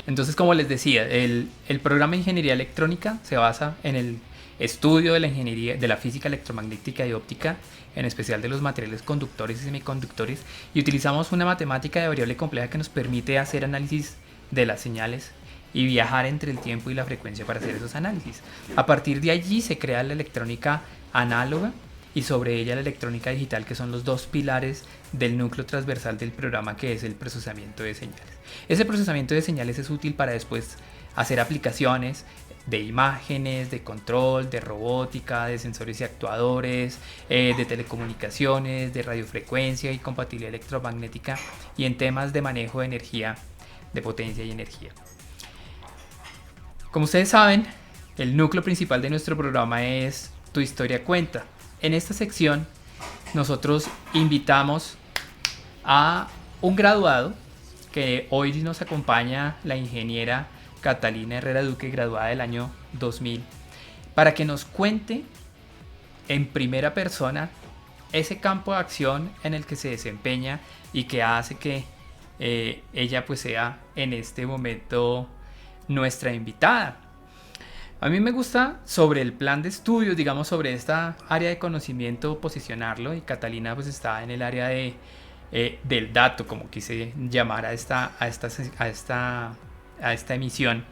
Entonces, como les decía, el programa de ingeniería electrónica se basa en el estudio de la ingeniería de la física electromagnética y óptica, en especial de los materiales conductores y semiconductores, y utilizamos una matemática de variable compleja que nos permite hacer análisis de las señales y viajar entre el tiempo y la frecuencia para hacer esos análisis. A partir de allí se crea la electrónica análoga y sobre ella la electrónica digital, que son los dos pilares del núcleo transversal del programa, que es el procesamiento de señales. Ese procesamiento de señales es útil para después hacer aplicaciones de imágenes, de control, de robótica, de sensores y actuadores, de telecomunicaciones, de radiofrecuencia y compatibilidad electromagnética, y en temas de manejo de energía, de potencia y energía. Como ustedes saben, el núcleo principal de nuestro programa es Tu Historia Cuenta. En esta sección nosotros invitamos a un graduado que hoy nos acompaña, la ingeniera Catalina Herrera Duque, graduada del año 2000, para que nos cuente en primera persona ese campo de acción en el que se desempeña y que hace que ella pues sea en este momento nuestra invitada. A mí me gusta sobre el plan de estudios, digamos, sobre esta área de conocimiento, posicionarlo, y Catalina pues está en el área del dato, como quise llamar a esta emisión.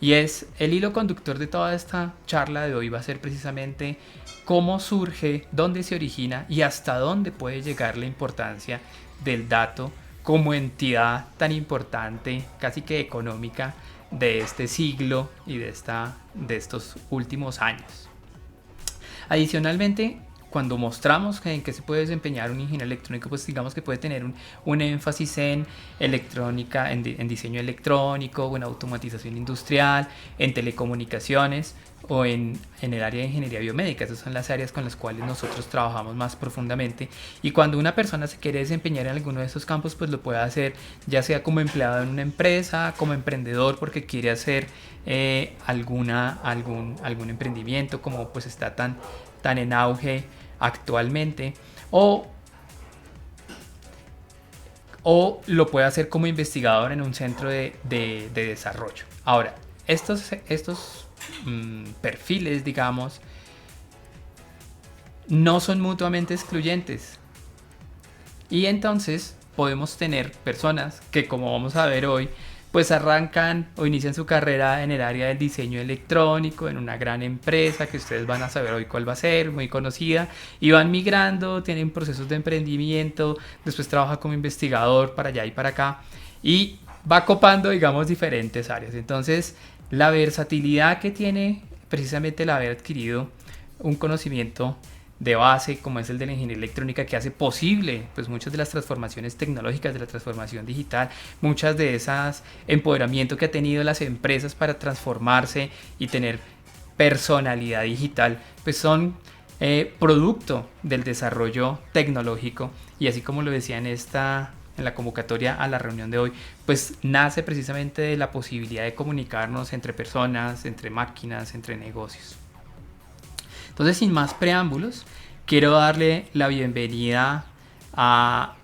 Y es el hilo conductor de toda esta charla de hoy, va a ser precisamente cómo surge, dónde se origina y hasta dónde puede llegar la importancia del dato como entidad tan importante, casi que económica, de este siglo y de estos últimos años. Adicionalmente, cuando mostramos en qué se puede desempeñar un ingeniero electrónico, pues digamos que puede tener un énfasis en electrónica, en diseño electrónico, o en automatización industrial, en telecomunicaciones o en el área de ingeniería biomédica. Esas son las áreas con las cuales nosotros trabajamos más profundamente. Y cuando una persona se quiere desempeñar en alguno de esos campos, pues lo puede hacer ya sea como empleado en una empresa, como emprendedor porque quiere hacer algún emprendimiento, como pues está tan en auge actualmente, o lo puede hacer como investigador en un centro de desarrollo. Ahora, estos perfiles, digamos, no son mutuamente excluyentes, y entonces podemos tener personas que, como vamos a ver hoy, pues arrancan o inician su carrera en el área del diseño electrónico, en una gran empresa que ustedes van a saber hoy cuál va a ser, muy conocida, y van migrando, tienen procesos de emprendimiento, después trabaja como investigador para allá y para acá, y va copando, digamos, diferentes áreas. Entonces, la versatilidad que tiene precisamente el haber adquirido un conocimiento de base como es el de la ingeniería electrónica, que hace posible pues muchas de las transformaciones tecnológicas, de la transformación digital, muchas de esas empoderamiento que ha tenido las empresas para transformarse y tener personalidad digital, pues son producto del desarrollo tecnológico. Y así como lo decía en la convocatoria a la reunión de hoy, pues nace precisamente de la posibilidad de comunicarnos entre personas, entre máquinas, entre negocios. Entonces, sin más preámbulos, quiero darle la bienvenida a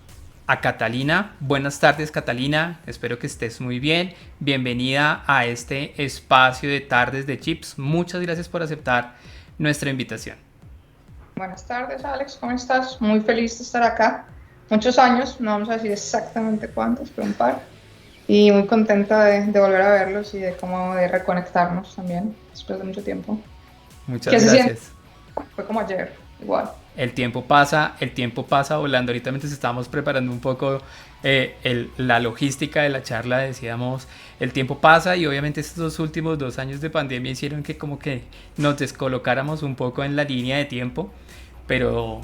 Catalina. Buenas tardes, Catalina. Espero que estés muy bien. Bienvenida a este espacio de Tardes de Chips. Muchas gracias por aceptar nuestra invitación. Buenas tardes, Alex. ¿Cómo estás? Muy feliz de estar acá. Muchos años, no vamos a decir exactamente cuántos, pero un par. Y muy contenta de volver a verlos y de reconectarnos también después de mucho tiempo. Muchas gracias. Fue como ayer, igual. El tiempo pasa volando. Ahorita mientras estábamos preparando un poco la logística de la charla, decíamos, el tiempo pasa, y obviamente estos últimos 2 años de pandemia hicieron que como que nos descolocáramos un poco en la línea de tiempo, pero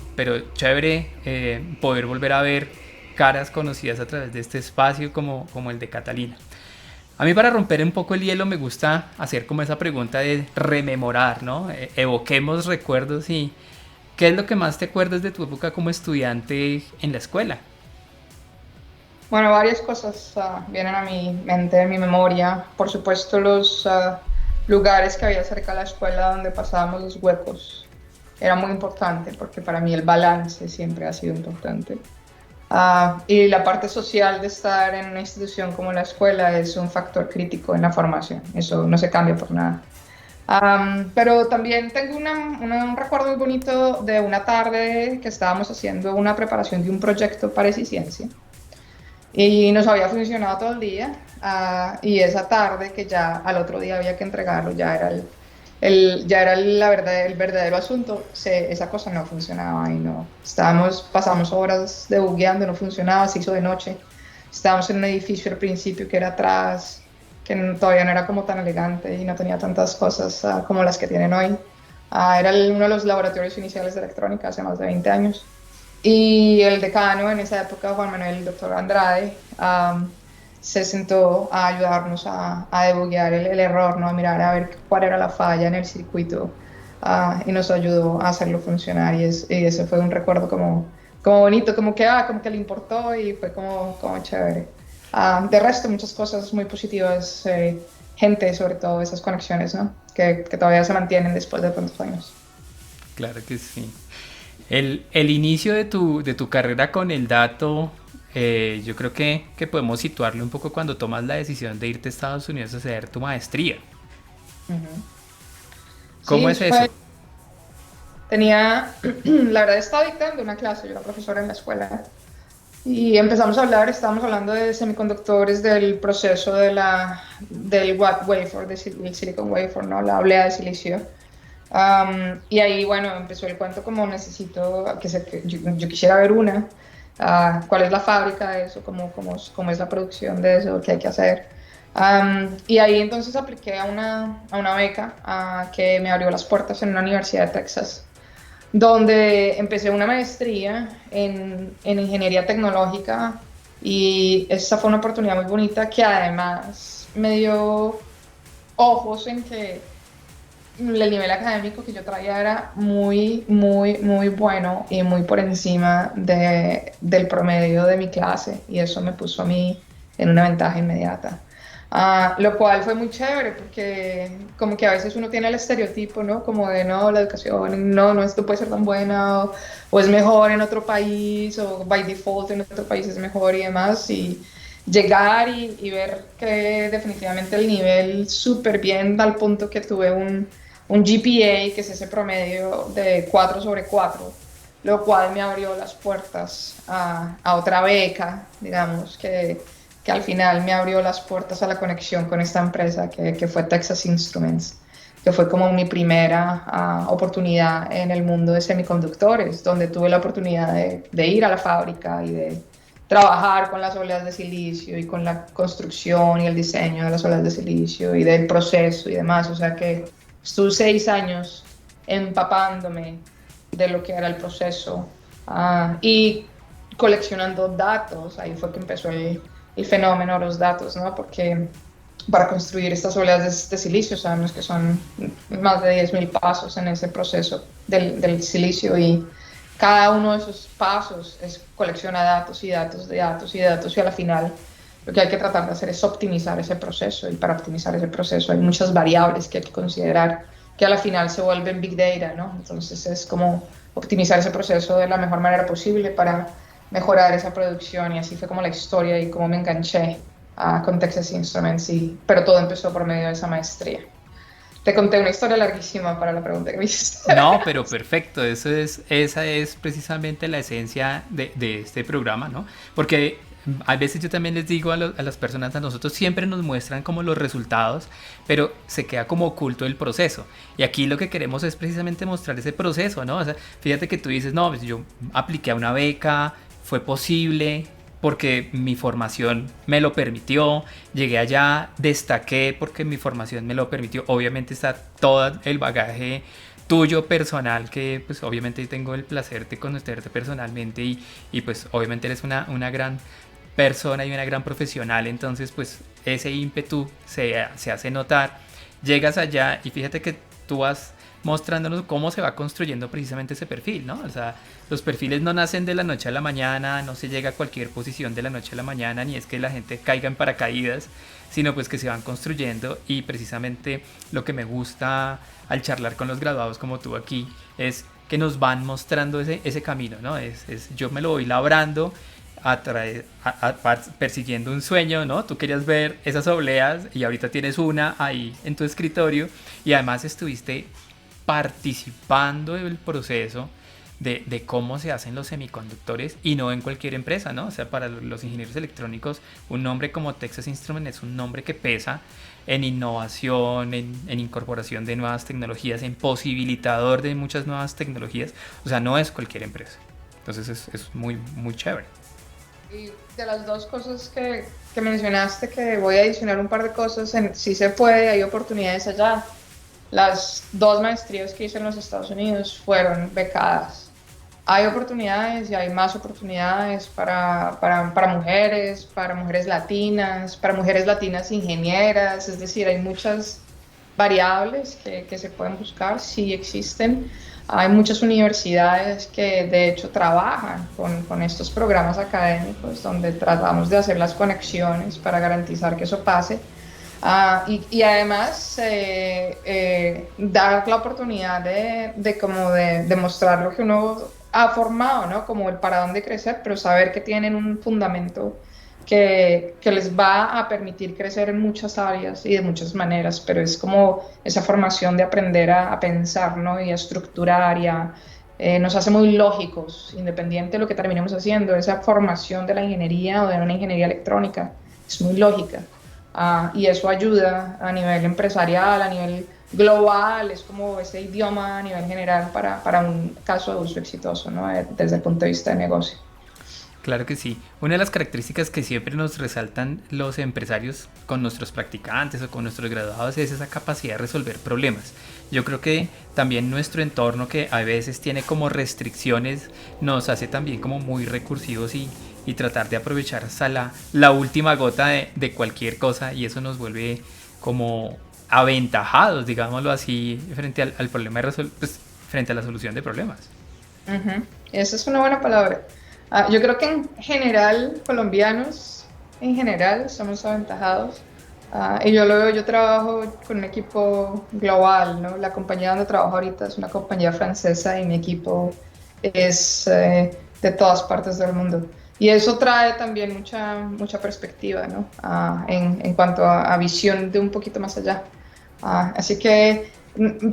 chévere poder volver a ver caras conocidas a través de este espacio como el de Catalina. A mí, para romper un poco el hielo, me gusta hacer como esa pregunta de rememorar, ¿no? Evoquemos recuerdos. Y ¿qué es lo que más te acuerdas de tu época como estudiante en la escuela? Bueno, varias cosas vienen a mi mente, a mi memoria. Por supuesto, los lugares que había cerca de la escuela donde pasábamos los huecos. Era muy importante porque para mí el balance siempre ha sido importante. Y la parte social de estar en una institución como la escuela es un factor crítico en la formación, eso no se cambia por nada. Pero también tengo un recuerdo muy bonito de una tarde que estábamos haciendo una preparación de un proyecto para Eficiencia y nos había funcionado todo el día. Y esa tarde que ya al otro día había que entregarlo, ya era ya era la verdad, el verdadero asunto, esa cosa no funcionaba y no, pasamos horas debugueando, no funcionaba, se hizo de noche, estábamos en un edificio al principio que era atrás, que todavía no era como tan elegante y no tenía tantas cosas como las que tienen hoy. Era uno de los laboratorios iniciales de electrónica hace más de 20 años. Y el decano en esa época, Juan Manuel, el doctor Andrade, se sentó a ayudarnos a debuguear el error, ¿no? A mirar a ver cuál era la falla en el circuito, y nos ayudó a hacerlo funcionar y ese fue un recuerdo como bonito, como que le importó y fue como chévere. De resto, muchas cosas muy positivas, gente, sobre todo esas conexiones, ¿no? Que todavía se mantienen después de tantos años. Claro que sí. El inicio de tu carrera con el dato, yo creo que podemos situarlo un poco cuando tomas la decisión de irte a Estados Unidos a hacer tu maestría. Ujú. ¿Cómo Sí, es eso? la verdad estaba dictando una clase, yo era profesora en la escuela, y empezamos a hablar, estábamos hablando de semiconductores, del proceso del wafer, del silicon wafer, ¿no? La oblea de silicio. Y ahí, bueno, empezó el cuento como que yo quisiera ver una, cuál es la fábrica de eso, cómo es la producción de eso, qué hay que hacer. Y ahí entonces apliqué a una beca que me abrió las puertas en una universidad de Texas, donde empecé una maestría en ingeniería tecnológica y esa fue una oportunidad muy bonita que además me dio ojos en que el nivel académico que yo traía era muy, muy, muy bueno y muy por encima del promedio de mi clase y eso me puso a mí en una ventaja inmediata. Lo cual fue muy chévere porque como que a veces uno tiene el estereotipo, ¿no? Como de no, la educación, no, esto puede ser tan buena o es mejor en otro país o by default en otro país es mejor y demás. Y llegar y ver que definitivamente el nivel súper bien al punto que tuve un GPA, que es ese promedio de 4/4, lo cual me abrió las puertas a otra beca, digamos, que al final me abrió las puertas a la conexión con esta empresa que fue Texas Instruments, que fue como mi primera oportunidad en el mundo de semiconductores, donde tuve la oportunidad de ir a la fábrica y de trabajar con las obleas de silicio y con la construcción y el diseño de las obleas de silicio y del proceso y demás. O sea que estuve 6 años empapándome de lo que era el proceso, y coleccionando datos. Ahí fue que empezó el fenómeno de los datos, ¿no? Porque para construir estas obleas de silicio sabemos que son más de 10.000 pasos en ese proceso del silicio y cada uno de esos pasos colecciona datos y datos de datos y datos y a la final lo que hay que tratar de hacer es optimizar ese proceso y para optimizar ese proceso hay muchas variables que hay que considerar que a la final se vuelven big data, ¿no? Entonces es como optimizar ese proceso de la mejor manera posible para mejorar esa producción y así fue como la historia y cómo me enganché con Texas Instruments, pero todo empezó por medio de esa maestría. Te conté una historia larguísima para la pregunta que me hiciste. No, pero perfecto, esa es precisamente la esencia de este programa, ¿no? Porque a veces yo también les digo a las personas, a nosotros siempre nos muestran como los resultados, pero se queda como oculto el proceso. Y aquí lo que queremos es precisamente mostrar ese proceso, ¿no? O sea, fíjate que tú dices, no, pues yo apliqué a una beca, fue posible, porque mi formación me lo permitió, llegué allá, destaqué porque mi formación me lo permitió, obviamente está todo el bagaje tuyo personal que pues obviamente tengo el placer de conocerte personalmente y pues obviamente eres una gran persona y una gran profesional, entonces pues ese ímpetu se hace notar, llegas allá y fíjate que tú vas mostrándonos cómo se va construyendo precisamente ese perfil, ¿no? O sea, los perfiles no nacen de la noche a la mañana, no se llega a cualquier posición de la noche a la mañana, ni es que la gente caiga en paracaídas, sino pues que se van construyendo y precisamente lo que me gusta al charlar con los graduados como tú aquí es que nos van mostrando ese camino, ¿no? Yo me lo voy labrando persiguiendo un sueño, ¿no? Tú querías ver esas obleas y ahorita tienes una ahí en tu escritorio y además estuviste participando del proceso de cómo se hacen los semiconductores y no en cualquier empresa, ¿no? O sea, para los ingenieros electrónicos, un nombre como Texas Instruments es un nombre que pesa en innovación, en incorporación de nuevas tecnologías, en posibilitador de muchas nuevas tecnologías. O sea, no es cualquier empresa. Entonces es muy, muy chévere. Y de las dos cosas que mencionaste, que voy a adicionar un par de cosas, sí se puede, hay oportunidades allá. Las dos maestrías que hice en los Estados Unidos fueron becadas. Hay oportunidades y hay más oportunidades para mujeres latinas ingenieras, es decir, hay muchas variables que se pueden buscar, sí existen. Hay muchas universidades que de hecho trabajan con estos programas académicos donde tratamos de hacer las conexiones para garantizar que eso pase. Y además dar la oportunidad de mostrar lo que uno ha formado, ¿no? Como el para dónde crecer, pero saber que tienen un fundamento que les va a permitir crecer en muchas áreas y de muchas maneras, pero es como esa formación de aprender a pensar, ¿no? Y a estructurar nos hace muy lógicos, independiente de lo que terminemos haciendo. Esa formación de la ingeniería o de una ingeniería electrónica es muy lógica. Y eso ayuda a nivel empresarial, a nivel global, es como ese idioma a nivel general para un caso de uso exitoso, ¿no? Desde el punto de vista de negocio. Claro que sí. Una de las características que siempre nos resaltan los empresarios con nuestros practicantes o con nuestros graduados es esa capacidad de resolver problemas. Yo creo que también nuestro entorno, que a veces tiene como restricciones, nos hace también como muy recursivos y tratar de aprovechar hasta la última gota de cualquier cosa, y eso nos vuelve como aventajados, digámoslo así, frente al problema pues, frente a la solución de problemas. Esa es una buena palabra. Yo creo que en general, colombianos, en general, somos aventajados. Y yo lo veo, yo trabajo con un equipo global, ¿no? La compañía donde trabajo ahorita es una compañía francesa y mi equipo es de todas partes del mundo. Y eso trae también mucha perspectiva, ¿no? En cuanto a visión de un poquito más allá. Así que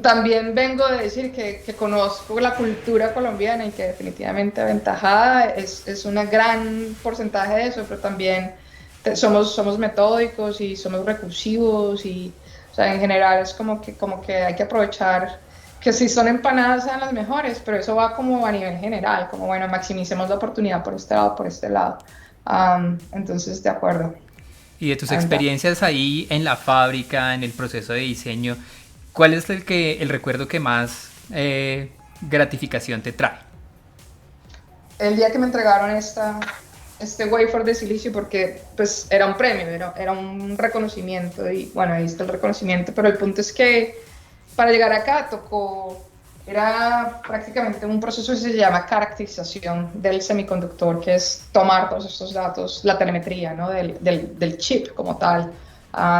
también vengo de decir que conozco la cultura colombiana y que definitivamente aventajada es un gran porcentaje de eso, pero también somos metódicos y somos recursivos y, o sea, en general es como que hay que aprovechar que si son empanadas sean las mejores, pero eso va como a nivel general, como bueno, maximicemos la oportunidad por este lado, por este lado. Entonces, de acuerdo. Y de tus experiencias ahí en la fábrica, en el proceso de diseño, ¿cuál es el recuerdo que más gratificación te trae? El día que me entregaron este wafer de silicio, porque pues era un premio, era un reconocimiento y bueno, ahí está el reconocimiento, pero el punto es que para llegar acá era prácticamente un proceso que se llama caracterización del semiconductor, que es tomar todos estos datos, la telemetría, ¿no? del chip como tal,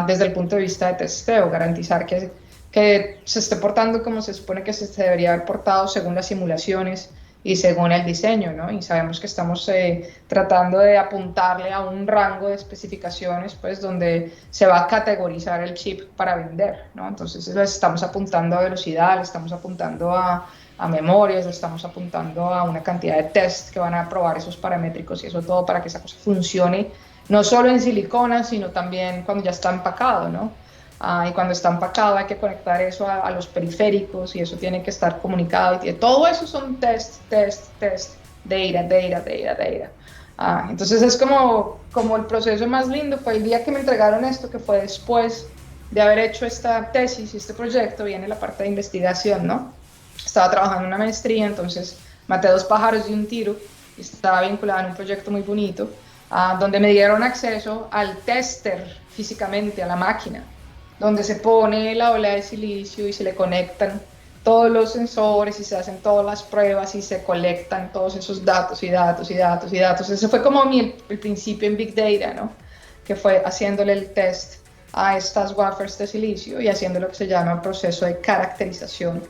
desde el punto de vista de testeo, garantizar que se esté portando como se supone que se debería haber portado según las simulaciones y según el diseño, ¿no? Y sabemos que estamos tratando de apuntarle a un rango de especificaciones, pues, donde se va a categorizar el chip para vender, ¿no? Entonces, le estamos apuntando a velocidad, le estamos apuntando a memorias, le estamos apuntando a una cantidad de test que van a probar esos paramétricos y eso todo para que esa cosa funcione, no solo en silicona, sino también cuando ya está empacado, ¿no? Y cuando está empacado hay que conectar eso a los periféricos y eso tiene que estar comunicado. Y todo eso son test, data. Entonces es como el proceso más lindo fue el día que me entregaron esto, que fue después de haber hecho esta tesis y este proyecto, viene la parte de investigación, ¿no? Estaba trabajando en una maestría, entonces maté 2 pájaros de un tiro y estaba vinculada en un proyecto muy bonito, donde me dieron acceso al tester físicamente, a la máquina, donde se pone la ola de silicio y se le conectan todos los sensores y se hacen todas las pruebas y se colectan todos esos datos. Ese fue como el principio en Big Data, ¿no? Que fue haciéndole el test a estas wafers de silicio y haciendo lo que se llama el proceso de caracterización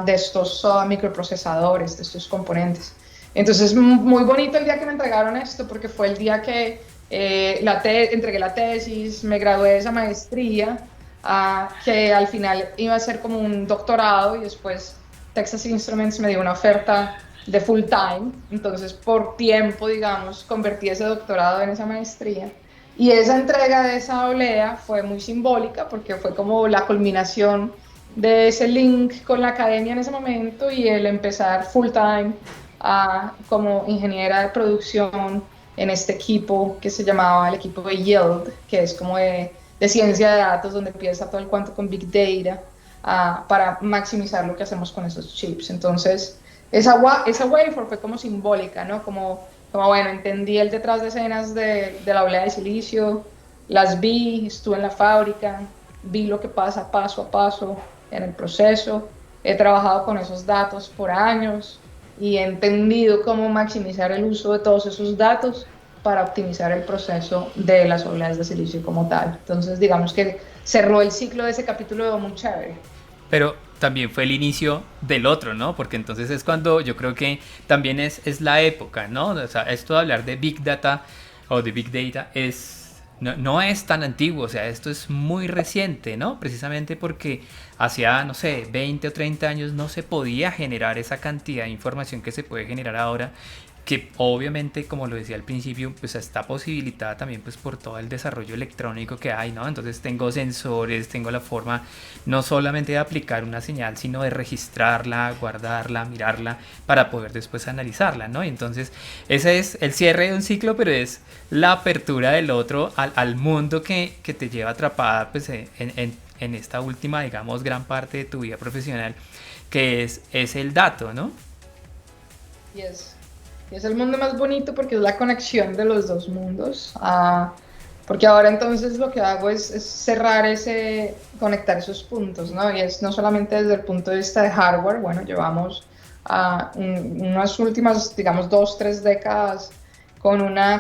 de estos microprocesadores, de estos componentes. Entonces, muy bonito el día que me entregaron esto, porque fue el día que entregué la tesis, me gradué de esa maestría, que al final iba a ser como un doctorado y después Texas Instruments me dio una oferta de full time, entonces por tiempo, digamos, convertí ese doctorado en esa maestría. Y esa entrega de esa olea fue muy simbólica porque fue como la culminación de ese link con la academia en ese momento y el empezar full time como ingeniera de producción en este equipo que se llamaba el equipo de Yield, que es como de ciencia de datos, donde empieza todo el cuento con Big Data, para maximizar lo que hacemos con esos chips. Entonces, esa wafer fue como simbólica, ¿no? Como bueno, entendí el detrás de escenas de la olea de silicio, las vi, estuve en la fábrica, vi lo que pasa paso a paso en el proceso, he trabajado con esos datos por años y he entendido cómo maximizar el uso de todos esos datos para optimizar el proceso de las oleas de silicio como tal. Entonces, digamos que cerró el ciclo de ese capítulo muy chévere. Pero también fue el inicio del otro, ¿no? Porque entonces es cuando yo creo que también es la época, ¿no? O sea, esto de hablar de Big Data o de Big Data no es tan antiguo, o sea, esto es muy reciente, ¿no? Precisamente porque hacia, no sé, 20 o 30 años no se podía generar esa cantidad de información que se puede generar ahora, que obviamente, como lo decía al principio, pues está posibilitada también pues por todo el desarrollo electrónico que hay, ¿no? Entonces tengo sensores, tengo la forma no solamente de aplicar una señal, sino de registrarla, guardarla, mirarla, para poder después analizarla, ¿no? Y entonces ese es el cierre de un ciclo, pero es la apertura del otro al mundo que te lleva atrapada pues en esta última, digamos, gran parte de tu vida profesional, que es el dato, ¿no? Yes. Y es el mundo más bonito porque es la conexión de los dos mundos. Porque ahora entonces lo que hago es cerrar conectar esos puntos, ¿no? Y es no solamente desde el punto de vista de hardware, bueno, llevamos unas últimas, digamos, 2, 3 décadas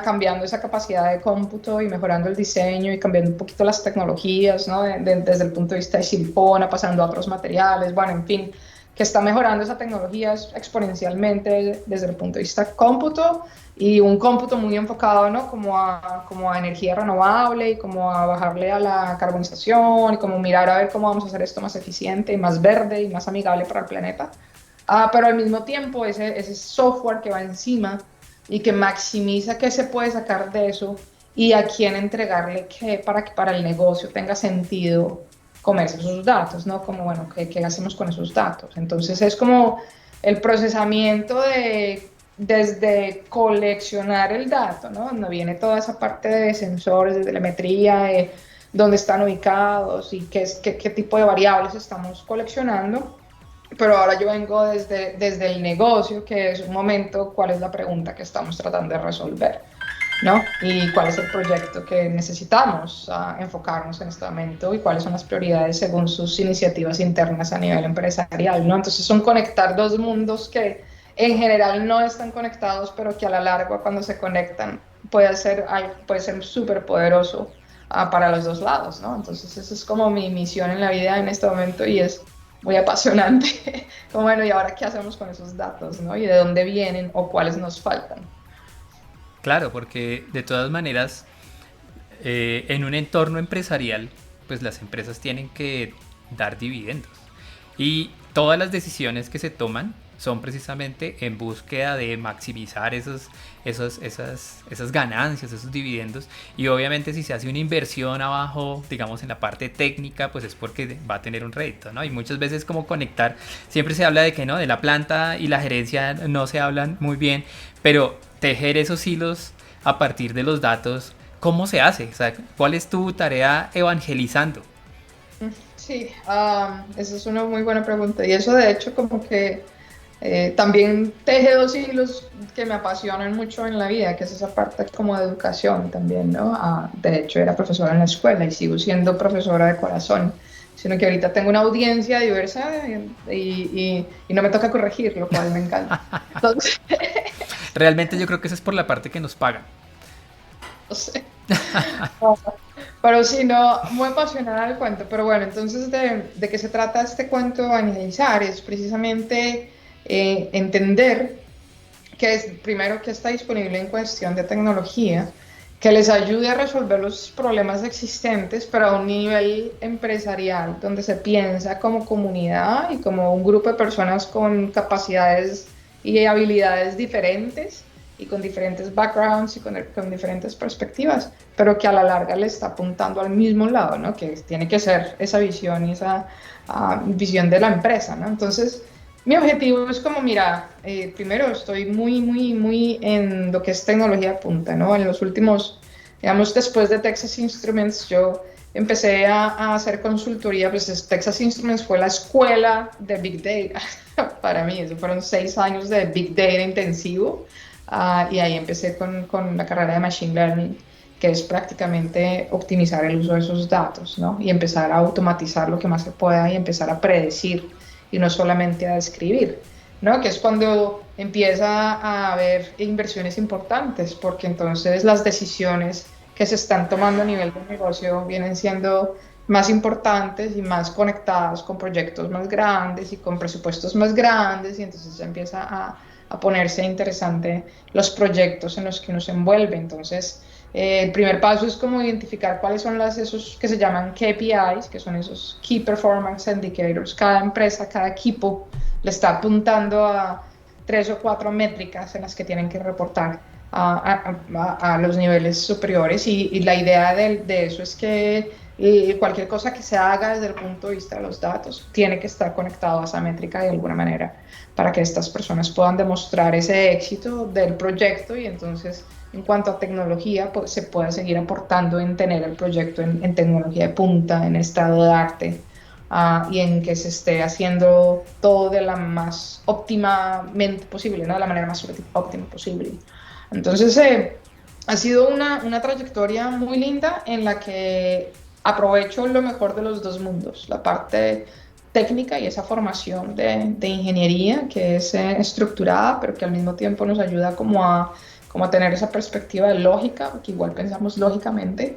cambiando esa capacidad de cómputo y mejorando el diseño y cambiando un poquito las tecnologías, ¿no? Desde el punto de vista de silicona, pasando a otros materiales, bueno, en fin, que está mejorando esa tecnología exponencialmente desde el punto de vista cómputo y un cómputo muy enfocado, ¿no? como a energía renovable y como a bajarle a la carbonización y como mirar a ver cómo vamos a hacer esto más eficiente y más verde y más amigable para el planeta. Pero al mismo tiempo ese software que va encima y que maximiza qué se puede sacar de eso y a quién entregarle qué para que para el negocio tenga sentido comerse esos datos, ¿no? Como, bueno, ¿qué hacemos con esos datos? Entonces es como el procesamiento desde coleccionar el dato, ¿no? Donde viene toda esa parte de sensores, de telemetría, de dónde están ubicados y qué tipo de variables estamos coleccionando. Pero ahora yo vengo desde el negocio, que es un momento, cuál es la pregunta que estamos tratando de resolver, ¿no? Y cuál es el proyecto que necesitamos enfocarnos en este momento y cuáles son las prioridades según sus iniciativas internas a nivel empresarial, ¿no? Entonces son conectar dos mundos que en general no están conectados, pero que a la larga cuando se conectan puede ser súper poderoso para los dos lados, ¿no? Entonces esa es como mi misión en la vida en este momento y es muy apasionante. Como bueno, ¿y ahora qué hacemos con esos datos, ¿no? ¿Y de dónde vienen o cuáles nos faltan? Claro, porque de todas maneras, en un entorno empresarial, pues las empresas tienen que dar dividendos. Y todas las decisiones que se toman son precisamente en búsqueda de maximizar esas ganancias, esos dividendos. Y obviamente si se hace una inversión abajo, digamos en la parte técnica, pues es porque va a tener un rédito, ¿no? Y muchas veces como conectar, siempre se habla de que no, de la planta y la gerencia no se hablan muy bien, pero tejer esos hilos a partir de los datos, ¿cómo se hace? O sea, ¿cuál es tu tarea evangelizando? Sí, esa es una muy buena pregunta. Y eso de hecho como que también teje dos hilos que me apasionan mucho en la vida, que es esa parte como de educación también, ¿no? De hecho era profesora en la escuela y sigo siendo profesora de corazón, sino que ahorita tengo una audiencia diversa y no me toca corregir, lo cual me encanta. Entonces, Realmente yo creo que eso es por la parte que nos pagan. no sé. Pero sí, no, muy apasionada del cuento. Pero bueno, entonces, ¿de qué se trata este cuento Evangelizar? Es precisamente entender que es primero que está disponible en cuestión de tecnología, que les ayude a resolver los problemas existentes, pero a un nivel empresarial, donde se piensa como comunidad y como un grupo de personas con capacidades y habilidades diferentes y con diferentes backgrounds y con diferentes perspectivas, pero que a la larga le está apuntando al mismo lado, ¿no? Que tiene que ser esa visión y esa visión de la empresa, ¿no? Entonces, mi objetivo es como, mira, primero estoy muy en lo que es tecnología de punta, ¿no? En los últimos, digamos, después de Texas Instruments, yo empecé a hacer consultoría, pues Texas Instruments fue la escuela de Big Data para mí, eso fueron 6 años de Big Data intensivo, y ahí empecé con la carrera de Machine Learning, que es prácticamente optimizar el uso de esos datos, ¿no? Y empezar a automatizar lo que más se pueda y empezar a predecir y no solamente a describir, ¿no? Que es cuando empieza a haber inversiones importantes, porque entonces las decisiones que se están tomando a nivel de negocio vienen siendo más importantes y más conectadas con proyectos más grandes y con presupuestos más grandes, y entonces empieza a ponerse interesante los proyectos en los que uno se envuelve. Entonces, el primer paso es como identificar cuáles son esos que se llaman KPIs, que son esos Key Performance Indicators. Cada empresa, cada equipo le está apuntando a 3 o 4 métricas en las que tienen que reportar a los niveles superiores, y la idea de eso es que cualquier cosa que se haga desde el punto de vista de los datos tiene que estar conectado a esa métrica de alguna manera para que estas personas puedan demostrar ese éxito del proyecto, y entonces en cuanto a tecnología pues, se puede seguir aportando en tener el proyecto en tecnología de punta, en estado de arte, y en que se esté haciendo todo de la más óptimamente posible, ¿no? De la manera más óptima posible. Entonces, ha sido una trayectoria muy linda en la que aprovecho lo mejor de los dos mundos, la parte técnica y esa formación de ingeniería que es estructurada, pero que al mismo tiempo nos ayuda como a tener esa perspectiva de lógica, porque igual pensamos lógicamente.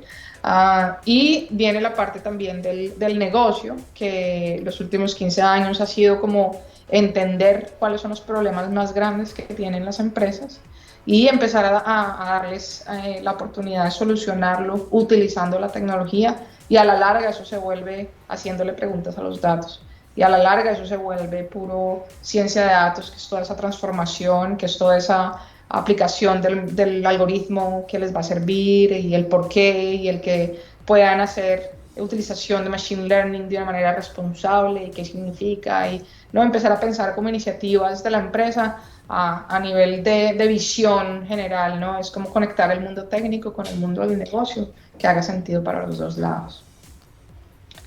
Y viene la parte también del negocio, que los últimos 15 años ha sido como entender cuáles son los problemas más grandes que tienen las empresas y empezar a darles la oportunidad de solucionarlo utilizando la tecnología, y a la larga eso se vuelve haciéndole preguntas a los datos. Y a la larga eso se vuelve puro ciencia de datos, que es toda esa transformación, que es toda esa aplicación del algoritmo que les va a servir y el por qué, y el que puedan hacer utilización de Machine Learning de una manera responsable y qué significa, y no empezar a pensar como iniciativas de la empresa a nivel de visión general, ¿no? Es como conectar el mundo técnico con el mundo del negocio, que haga sentido para los dos lados.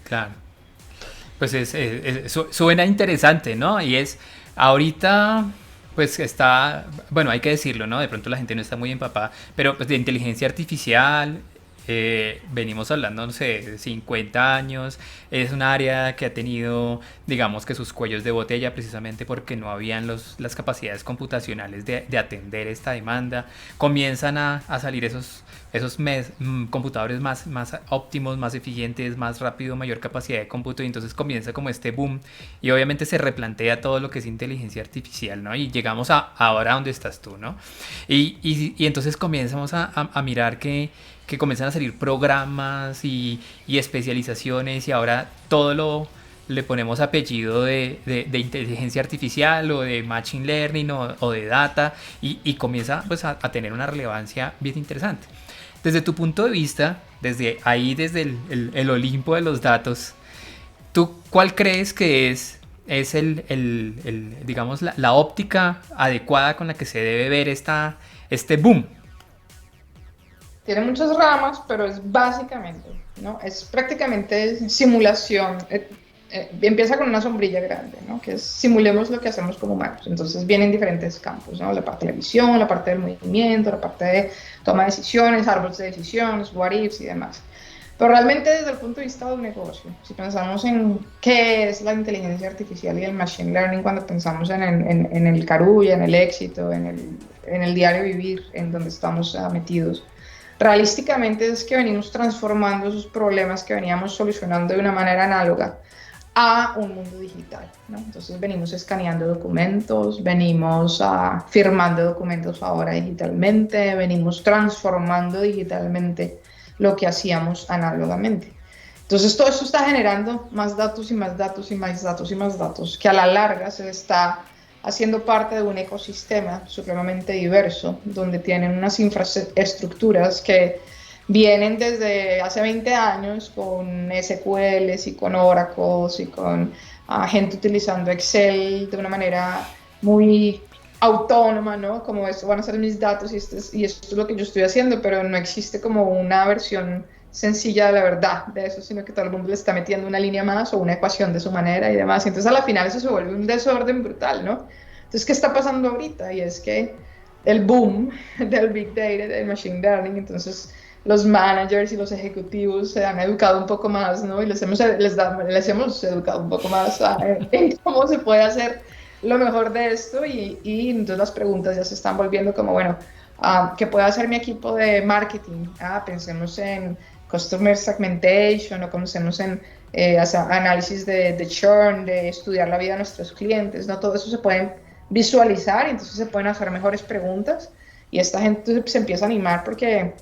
Claro. Pues suena interesante, ¿no? Y es, ahorita, pues está, bueno, hay que decirlo, ¿no? De pronto la gente no está muy empapada, pero pues de inteligencia artificial, venimos hablando, no sé, de 50 años, es un área que ha tenido, digamos que sus cuellos de botella precisamente porque no habían las capacidades computacionales de atender esta demanda. Comienzan a salir esos computadores más óptimos, más eficientes, más rápido, mayor capacidad de cómputo, y entonces comienza como este boom y obviamente se replantea todo lo que es inteligencia artificial, ¿no? Y llegamos a ahora donde estás tú, ¿no? Y entonces comenzamos a mirar que comienzan a salir programas y especializaciones, y ahora le ponemos apellido de inteligencia artificial o de machine learning o de data, y comienza pues a tener una relevancia bien interesante. Desde tu punto de vista, desde ahí, desde el Olimpo de los datos, ¿tú cuál crees que es digamos, la óptica adecuada con la que se debe ver este boom? Tiene muchas ramas, pero es básicamente, ¿no? Es prácticamente simulación. Empieza con una sombrilla grande, ¿no? Que es simulemos lo que hacemos como humanos. Entonces vienen diferentes campos, ¿no? La parte de la visión, la parte del movimiento, la parte de toma de decisiones, árboles de decisiones, what ifs y demás. Pero realmente desde el punto de vista de un negocio, si pensamos en qué es la inteligencia artificial y el machine learning, cuando pensamos en el carulla, en el éxito, en el diario vivir, en donde estamos metidos, realísticamente es que venimos transformando esos problemas que veníamos solucionando de una manera análoga a un mundo digital, ¿no? Entonces venimos escaneando documentos, venimos firmando documentos ahora digitalmente, venimos transformando digitalmente lo que hacíamos análogamente. Entonces todo esto está generando más datos y más datos y más datos y más datos, que a la larga se está haciendo parte de un ecosistema supremamente diverso, donde tienen unas infraestructuras que vienen desde hace 20 años con SQLs y con Oracles y con gente utilizando Excel de una manera muy autónoma, ¿no? Como esto van a ser mis datos y esto es lo que yo estoy haciendo, pero no existe como una versión sencilla de la verdad de eso, sino que todo el mundo le está metiendo una línea más o una ecuación de su manera y demás. Y entonces a la final eso se vuelve un desorden brutal, ¿no? Entonces, ¿qué está pasando ahorita? Y es que el boom del Big Data, del Machine Learning, entonces los managers y los ejecutivos se han educado un poco más, ¿no? Y les hemos educado un poco más en cómo se puede hacer lo mejor de esto y entonces las preguntas ya se están volviendo como, bueno, ¿qué puede hacer mi equipo de marketing? Pensemos en customer segmentation o pensemos en análisis de churn, de estudiar la vida de nuestros clientes, ¿no? Todo eso se puede visualizar y entonces se pueden hacer mejores preguntas y esta gente se empieza a animar porque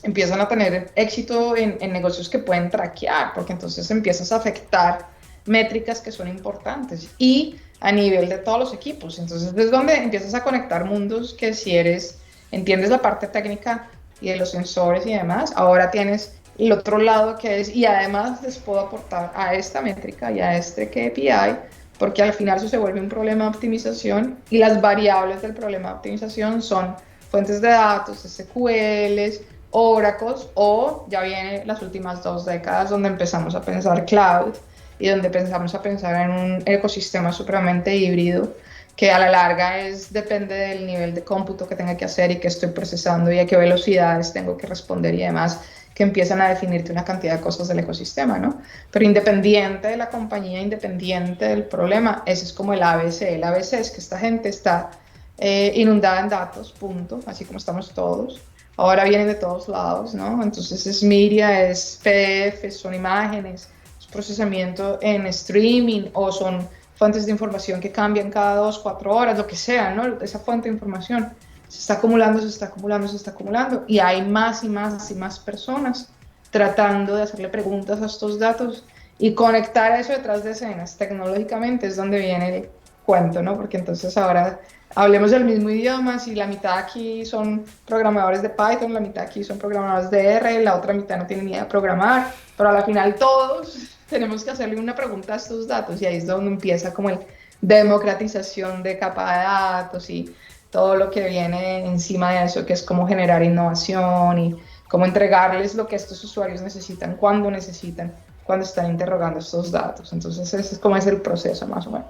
empiezan a tener éxito en negocios que pueden traquear, porque entonces empiezas a afectar métricas que son importantes y a nivel de todos los equipos. Entonces es donde empiezas a conectar mundos que si entiendes la parte técnica y de los sensores y demás, ahora tienes el otro lado que es, y además les puedo aportar a esta métrica y a este KPI, porque al final eso se vuelve un problema de optimización y las variables del problema de optimización son fuentes de datos, SQLs, Oracles, o ya vienen las últimas 2 décadas donde empezamos a pensar cloud y donde empezamos a pensar en un ecosistema supremamente híbrido que a la larga depende del nivel de cómputo que tenga que hacer y que estoy procesando y a qué velocidades tengo que responder y demás, que empiezan a definirte una cantidad de cosas del ecosistema, ¿no? Pero independiente de la compañía, independiente del problema, ese es como el ABC. El ABC es que esta gente está inundada en datos, punto, así como estamos todos. Ahora vienen de todos lados, ¿no? Entonces es media, es PDF, son imágenes, es procesamiento en streaming o son fuentes de información que cambian cada 2, 4 horas, lo que sea, ¿no? Esa fuente de información se está acumulando, se está acumulando, se está acumulando y hay más y más y más personas tratando de hacerle preguntas a estos datos y conectar eso detrás de escenas tecnológicamente es donde viene el cuento, ¿no? Porque entonces ahora hablemos del mismo idioma, si la mitad aquí son programadores de Python, la mitad aquí son programadores de R, la otra mitad no tiene ni idea de programar, pero a la final todos tenemos que hacerle una pregunta a estos datos y ahí es donde empieza como el democratización de capa de datos y todo lo que viene encima de eso, que es cómo generar innovación y cómo entregarles lo que estos usuarios necesitan, cuando están interrogando estos datos. Entonces ese es como es el proceso más o menos.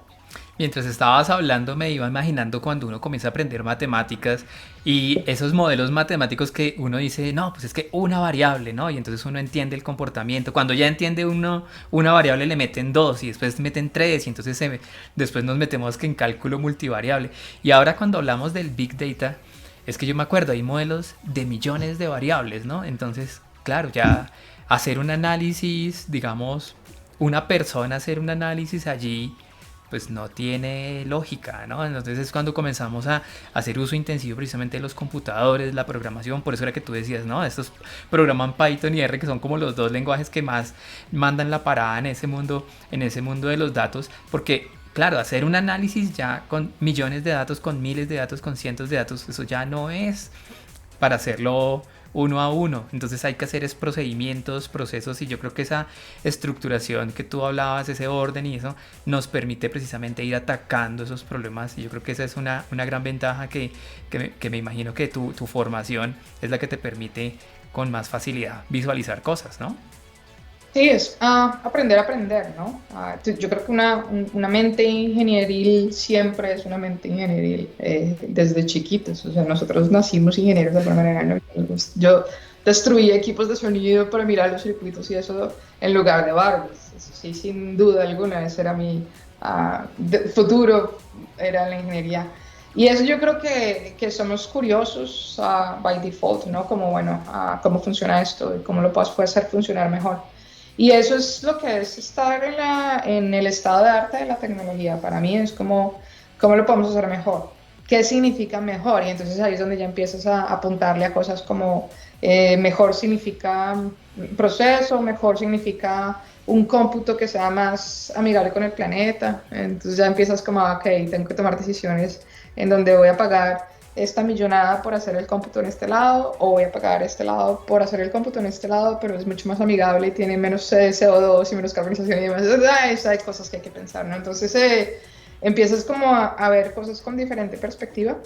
Mientras estabas hablando me iba imaginando cuando uno comienza a aprender matemáticas y esos modelos matemáticos que uno dice, no, pues es que una variable, ¿no? Y entonces uno entiende el comportamiento. Cuando ya entiende uno una variable le meten dos y después meten tres y entonces después nos metemos que en cálculo multivariable. Y ahora cuando hablamos del Big Data, es que yo me acuerdo, hay modelos de millones de variables, ¿no? Entonces, claro, ya hacer un análisis, digamos, una persona hacer un análisis allí pues no tiene lógica, ¿no? Entonces es cuando comenzamos a hacer uso intensivo precisamente de los computadores, la programación, por eso era que tú decías, ¿no? Estos programan Python y R, que son como los dos lenguajes que más mandan la parada en ese mundo de los datos, porque claro, hacer un análisis ya con millones de datos, con miles de datos, con cientos de datos, eso ya no es para hacerlo uno a uno. Entonces hay que hacer es procedimientos, procesos y yo creo que esa estructuración que tú hablabas, ese orden y eso nos permite precisamente ir atacando esos problemas y yo creo que esa es una gran ventaja que me imagino que tu formación es la que te permite con más facilidad visualizar cosas, ¿no? Sí, es aprender a aprender, ¿no? Yo creo que una mente ingenieril siempre es una mente ingenieril desde chiquitos. O sea, nosotros nacimos ingenieros de alguna manera, ¿no? Yo destruí equipos de sonido para mirar los circuitos y eso en lugar de Barbies. Eso sí, sin duda alguna, ese era mi futuro, era la ingeniería. Y eso yo creo que somos curiosos by default, ¿no? Como, bueno, cómo funciona esto y cómo lo puedes hacer funcionar mejor. Y eso es lo que es estar en el estado de arte de la tecnología. Para mí es como, ¿cómo lo podemos hacer mejor? ¿Qué significa mejor? Y entonces ahí es donde ya empiezas a apuntarle a cosas como mejor significa proceso, mejor significa un cómputo que sea más amigable con el planeta. Entonces ya empiezas como, ok, tengo que tomar decisiones en donde voy a pagar esta millonada por hacer el cómputo en este lado, o voy a pagar este lado por hacer el cómputo en este lado, pero es mucho más amigable y tiene menos CO2 y menos carbonización y demás. Hay cosas que hay que pensar, ¿no? Entonces empiezas como a ver cosas con diferente perspectiva.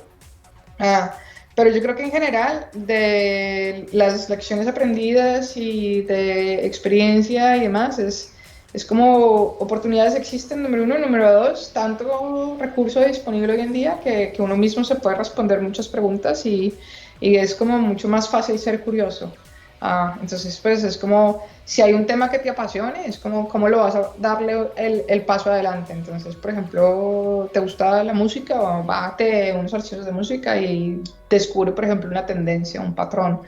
Ah, pero yo creo que en general, de las lecciones aprendidas y de experiencia y demás, es como oportunidades existen, número uno. Número dos, tanto recurso disponible hoy en día que uno mismo se puede responder muchas preguntas y es como mucho más fácil ser curioso. Entonces, pues es como, si hay un tema que te apasione, es como cómo lo vas a darle el paso adelante. Entonces, por ejemplo, ¿te gusta la música? O bájate unos archivos de música y descubre, por ejemplo, una tendencia, un patrón.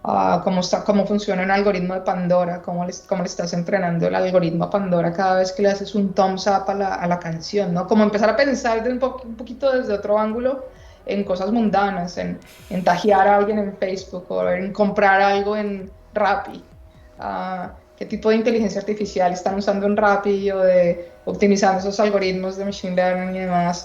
Cómo funciona un algoritmo de Pandora, cómo le estás entrenando el algoritmo a Pandora cada vez que le haces un thumbs up a la canción, ¿no? Como empezar a pensar un poquito desde otro ángulo en cosas mundanas, en taguear a alguien en Facebook o en comprar algo en Rappi. ¿Qué tipo de inteligencia artificial están usando en Rappi o de optimizando esos algoritmos de machine learning y demás?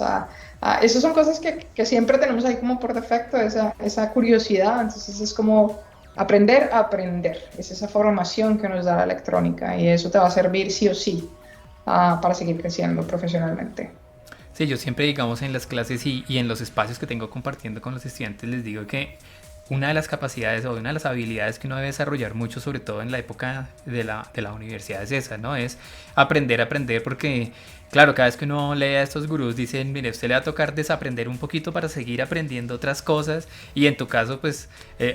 Esas son cosas que siempre tenemos ahí como por defecto, esa curiosidad. Entonces es como aprender a aprender. Es esa formación que nos da la electrónica y eso te va a servir sí o sí para seguir creciendo profesionalmente. Sí, yo siempre, digamos, en las clases y en los espacios que tengo compartiendo con los estudiantes, les digo que una de las capacidades o una de las habilidades que uno debe desarrollar mucho, sobre todo en la época de la universidad, es esa, ¿no? Es aprender a aprender porque, claro, cada vez que uno lee a estos gurús dicen, mire, usted le va a tocar desaprender un poquito para seguir aprendiendo otras cosas y en tu caso, pues,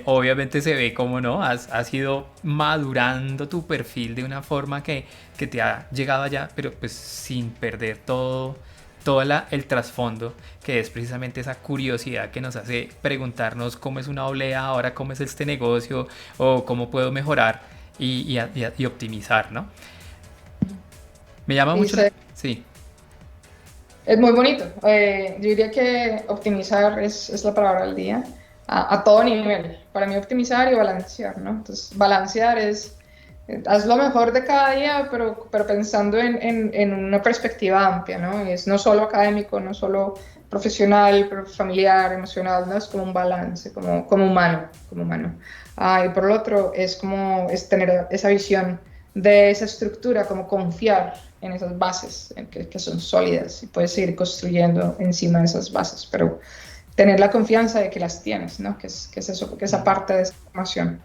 obviamente se ve como, ¿no? Has ido madurando tu perfil de una forma que te ha llegado allá, pero pues sin perder todo el trasfondo, que es precisamente esa curiosidad que nos hace preguntarnos cómo es una oblea ahora, cómo es este negocio o cómo puedo mejorar y optimizar, ¿no? Me llama Y mucho la... Sí, es muy bonito. Yo diría que optimizar es la palabra del día a todo nivel. Para mí optimizar y balancear, ¿no? Entonces, balancear es haz lo mejor de cada día, pero pensando en una perspectiva amplia, ¿no? Es no solo académico, no solo profesional, pero familiar, emocional, ¿no? Es como un balance, como humano, como humano. Y por lo otro, es tener esa visión de esa estructura, como confiar en esas bases que son sólidas y puedes seguir construyendo encima de esas bases, pero tener la confianza de que las tienes, ¿no? Que es eso, que esa parte de esa formación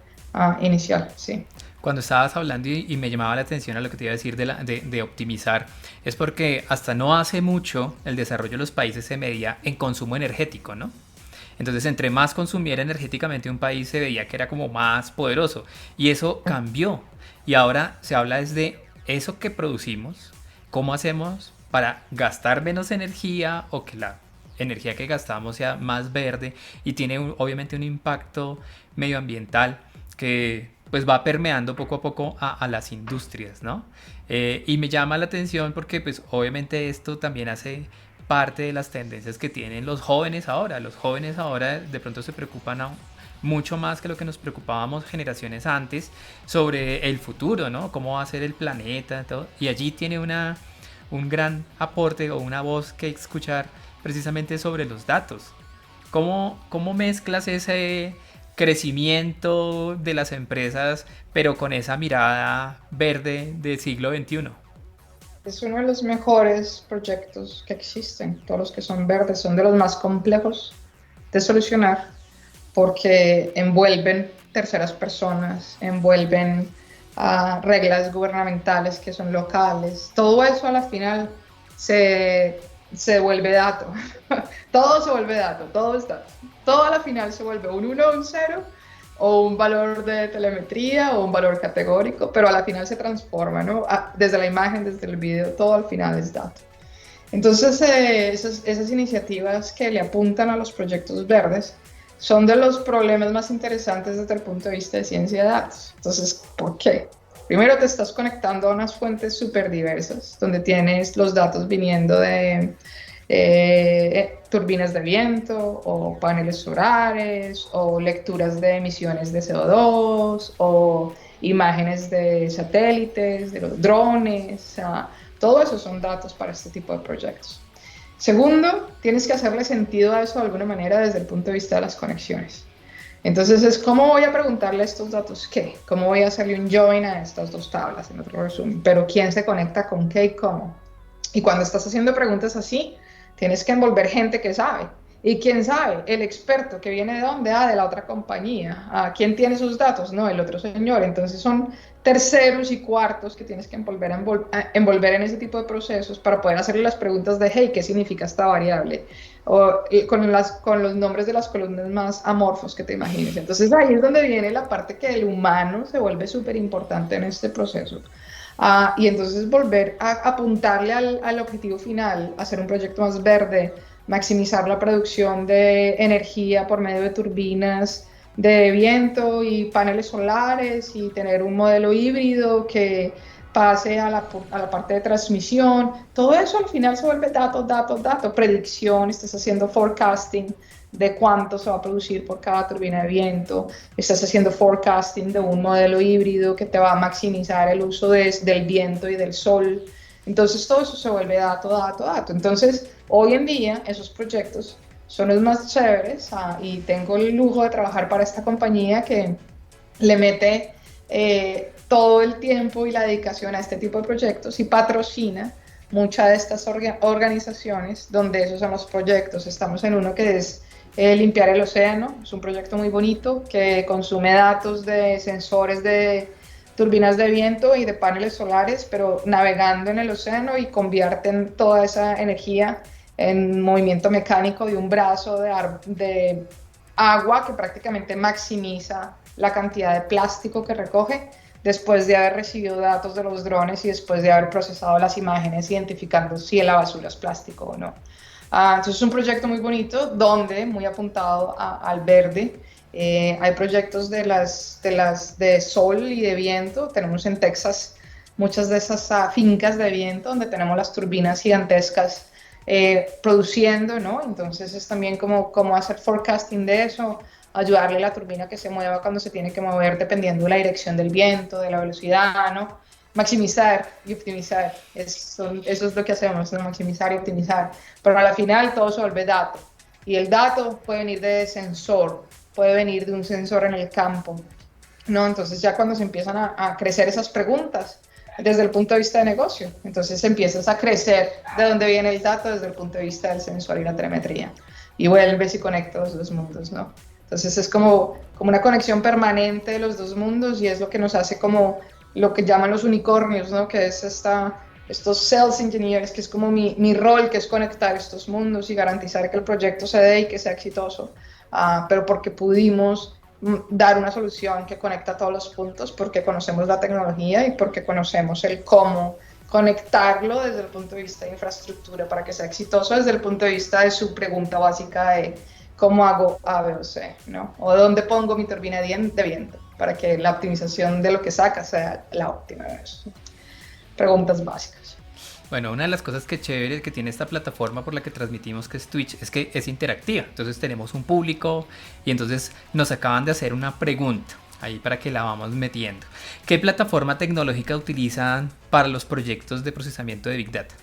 inicial, sí. cuando estabas hablando y me llamaba la atención a lo que te iba a decir de optimizar, es porque hasta no hace mucho el desarrollo de los países se medía en consumo energético, ¿no? Entonces, entre más consumiera energéticamente un país, se veía que era como más poderoso. Y eso cambió. Y ahora se habla desde eso que producimos, cómo hacemos para gastar menos energía o que la energía que gastamos sea más verde y tiene obviamente un impacto medioambiental que pues va permeando poco a poco a las industrias, ¿no? Y me llama la atención porque pues obviamente esto también hace parte de las tendencias que tienen los jóvenes ahora. Los jóvenes ahora de pronto se preocupan mucho más que lo que nos preocupábamos generaciones antes sobre el futuro, ¿no? Cómo va a ser el planeta, todo. Y allí tiene un gran aporte o una voz que escuchar precisamente sobre los datos. ¿Cómo mezclas ese crecimiento de las empresas, pero con esa mirada verde del siglo XXI? Es uno de los mejores proyectos que existen. Todos los que son verdes son de los más complejos de solucionar porque envuelven terceras personas, envuelven reglas gubernamentales que son locales. Todo eso a la final se, se vuelve dato. Todo se vuelve dato, todo es dato. Todo a la final se vuelve un 1 o un 0 o un valor de telemetría o un valor categórico, pero a la final se transforma, ¿no? Desde la imagen, desde el video, todo al final es dato. Entonces, esas iniciativas que le apuntan a los proyectos verdes son de los problemas más interesantes desde el punto de vista de ciencia de datos. Entonces, ¿por qué? Primero te estás conectando a unas fuentes súper diversas, donde tienes los datos viniendo de turbinas de viento o paneles solares o lecturas de emisiones de CO2 o imágenes de satélites, de los drones. O sea, todo eso son datos para este tipo de proyectos. Segundo, tienes que hacerle sentido a eso de alguna manera desde el punto de vista de las conexiones. Entonces es cómo voy a preguntarle a estos datos qué, cómo voy a hacerle un join a estas dos tablas, en otro resumen, pero quién se conecta con qué y cómo. Y cuando estás haciendo preguntas así, tienes que envolver gente que sabe. ¿Y quién sabe? El experto que viene de dónde? Ah, de la otra compañía. Ah, ¿quién tiene esos datos? No, el otro señor. Entonces son terceros y cuartos que tienes que envolver en ese tipo de procesos para poder hacerle las preguntas de, hey, ¿qué significa esta variable? O con los nombres de las columnas más amorfos que te imagines. Entonces ahí es donde viene la parte que el humano se vuelve súper importante en este proceso. Y entonces volver a apuntarle al objetivo final, hacer un proyecto más verde, maximizar la producción de energía por medio de turbinas de viento y paneles solares y tener un modelo híbrido que pase a la parte de transmisión. Todo eso al final se vuelve datos, predicción, estás haciendo forecasting de cuánto se va a producir por cada turbina de viento, estás haciendo forecasting de un modelo híbrido que te va a maximizar el uso del viento y del sol. Entonces todo eso se vuelve dato. Entonces hoy en día esos proyectos son los más chéveres y tengo el lujo de trabajar para esta compañía que le mete todo el tiempo y la dedicación a este tipo de proyectos y patrocina muchas de estas organizaciones donde esos son los proyectos. Estamos en uno que es limpiar el océano, es un proyecto muy bonito que consume datos de sensores de turbinas de viento y de paneles solares, pero navegando en el océano y convierten toda esa energía en movimiento mecánico de un brazo de agua que prácticamente maximiza la cantidad de plástico que recoge después de haber recibido datos de los drones y después de haber procesado las imágenes identificando si la basura es plástico o no. Entonces es un proyecto muy bonito donde muy apuntado al verde. Hay proyectos de sol y de viento. Tenemos en Texas muchas de esas fincas de viento donde tenemos las turbinas gigantescas produciendo, ¿no? Entonces es también como hacer forecasting de eso, ayudarle a la turbina que se mueva cuando se tiene que mover dependiendo de la dirección del viento, de la velocidad, ¿no? Maximizar y optimizar, eso es lo que hacemos, ¿no? Maximizar y optimizar, pero a la final todo se vuelve dato, y el dato puede venir de sensor, puede venir de un sensor en el campo, ¿no? Entonces ya cuando se empiezan a crecer esas preguntas, desde el punto de vista de negocio. Entonces empiezas a crecer de dónde viene el dato desde el punto de vista del sensor y la telemetría. Y vuelves y conectas los dos mundos, ¿no? Entonces es como una conexión permanente de los dos mundos y es lo que nos hace como lo que llaman los unicornios, ¿no? Que es estos sales engineers, que es como mi rol, que es conectar estos mundos y garantizar que el proyecto se dé y que sea exitoso. Pero porque pudimos dar una solución que conecta todos los puntos, porque conocemos la tecnología y porque conocemos el cómo conectarlo desde el punto de vista de infraestructura para que sea exitoso desde el punto de vista de su pregunta básica de cómo hago A, B o C, ¿no? O dónde pongo mi turbina de viento para que la optimización de lo que saca sea la óptima. Preguntas básicas. Bueno, una de las cosas que chévere que tiene esta plataforma por la que transmitimos, que es Twitch, es que es interactiva. Entonces tenemos un público y entonces nos acaban de hacer una pregunta ahí para que la vamos metiendo. ¿Qué plataforma tecnológica utilizan para los proyectos de procesamiento de Big Data?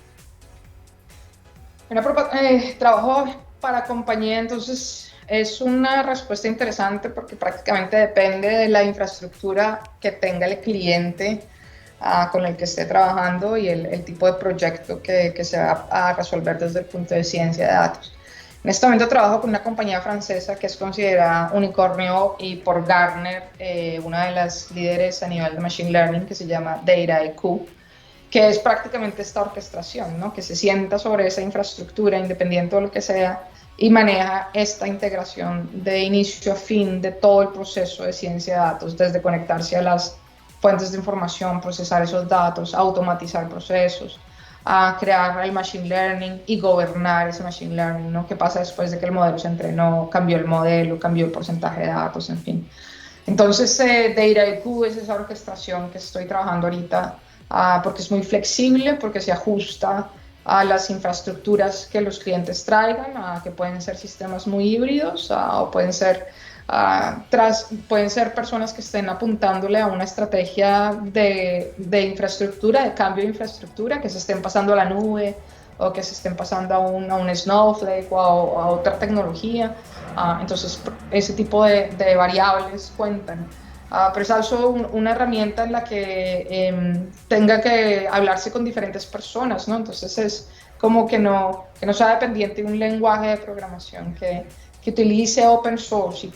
Trabajo para compañía, entonces es una respuesta interesante porque prácticamente depende de la infraestructura que tenga el cliente con el que esté trabajando y el tipo de proyecto que se va a resolver desde el punto de ciencia de datos. En este momento trabajo con una compañía francesa que es considerada unicornio y por Gartner una de las líderes a nivel de Machine Learning que se llama Dataiku, que es prácticamente esta orquestación, ¿no? Que se sienta sobre esa infraestructura independiente de lo que sea y maneja esta integración de inicio a fin de todo el proceso de ciencia de datos, desde conectarse a las fuentes de información, procesar esos datos, automatizar procesos, a crear el machine learning y gobernar ese machine learning, ¿no? ¿Qué pasa después de que el modelo se entrenó, cambió el modelo, cambió el porcentaje de datos, en fin? Entonces, Data IQ es esa orquestación que estoy trabajando ahorita, porque es muy flexible, porque se ajusta a las infraestructuras que los clientes traigan, que pueden ser sistemas muy híbridos, o pueden ser personas que estén apuntándole a una estrategia de infraestructura, de cambio de infraestructura, que se estén pasando a la nube o que se estén pasando a un Snowflake o a otra tecnología. Entonces, ese tipo de variables cuentan. Pero es also una herramienta en la que tenga que hablarse con diferentes personas, ¿no? Entonces es como que no sea dependiente de un lenguaje de programación, que utilice open source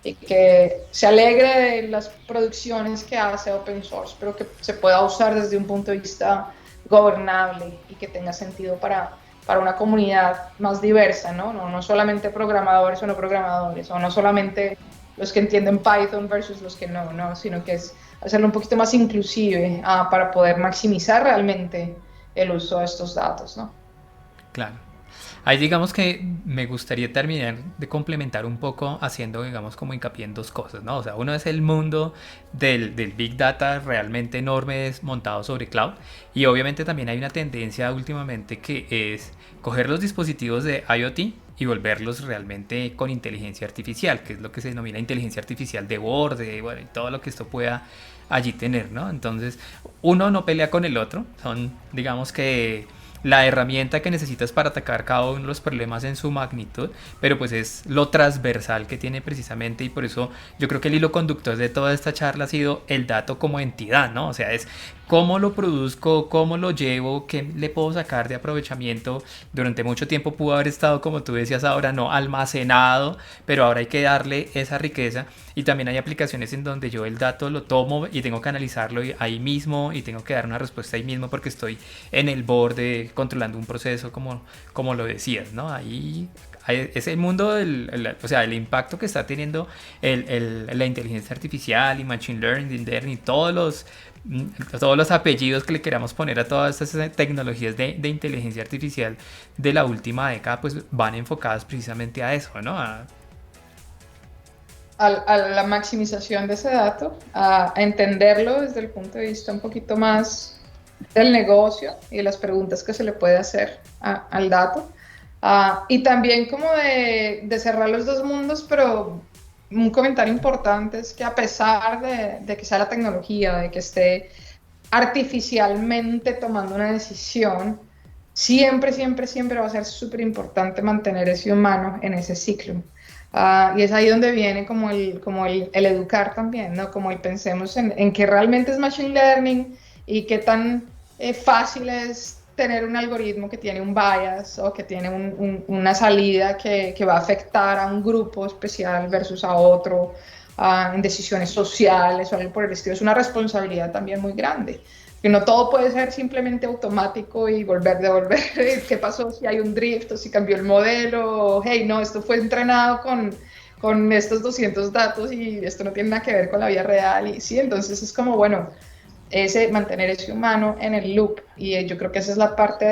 y que se alegre de las producciones que hace open source, pero que se pueda usar desde un punto de vista gobernable y que tenga sentido para una comunidad más diversa, ¿no? No solamente programadores o no programadores, o no solamente los que entienden Python versus los que no, sino que es hacerlo un poquito más inclusive para poder maximizar realmente el uso de estos datos, ¿no? Claro. Ahí digamos que me gustaría terminar de complementar un poco haciendo, digamos, como hincapié en dos cosas, ¿no? O sea, uno es el mundo del Big Data realmente enorme montado sobre cloud, y obviamente también hay una tendencia últimamente que es coger los dispositivos de IoT y volverlos realmente con inteligencia artificial, que es lo que se denomina inteligencia artificial de borde, bueno, y todo lo que esto pueda allí tener, ¿no? Entonces, uno no pelea con el otro, son, digamos que la herramienta que necesitas para atacar cada uno de los problemas en su magnitud, pero pues es lo transversal que tiene precisamente, y por eso yo creo que el hilo conductor de toda esta charla ha sido el dato como entidad, ¿no? O sea, es cómo lo produzco, cómo lo llevo, qué le puedo sacar de aprovechamiento. Durante mucho tiempo pudo haber estado, como tú decías ahora, no almacenado, pero ahora hay que darle esa riqueza. Y también hay aplicaciones en donde yo el dato lo tomo y tengo que analizarlo ahí mismo y tengo que dar una respuesta ahí mismo porque estoy en el borde controlando un proceso como lo decías, ¿no? Ahí es el mundo o sea, el impacto que está teniendo la inteligencia artificial y machine learning y todos los apellidos que le queramos poner a todas estas tecnologías de inteligencia artificial de la última década, pues van enfocadas precisamente a eso, ¿no? A la maximización de ese dato, a entenderlo desde el punto de vista un poquito más del negocio y de las preguntas que se le puede hacer al dato. Y también como de cerrar los dos mundos, pero un comentario importante es que a pesar de que sea la tecnología, de que esté artificialmente tomando una decisión, siempre, siempre, siempre va a ser súper importante mantener ese humano en ese ciclo. Y es ahí donde viene como el educar también, ¿no? Como el pensemos en que realmente es machine learning y qué tan fácil es tener un algoritmo que tiene un bias o que tiene una salida que va a afectar a un grupo especial versus a otro, en decisiones sociales o algo por el estilo. Es una responsabilidad también muy grande. Que no todo puede ser simplemente automático y devolver. ¿Qué pasó si hay un drift o si cambió el modelo? O, hey, no, esto fue entrenado con estos 200 datos y esto no tiene nada que ver con la vida real. Y sí, entonces es como, bueno, mantener ese humano en el loop. Y yo creo que esa es la parte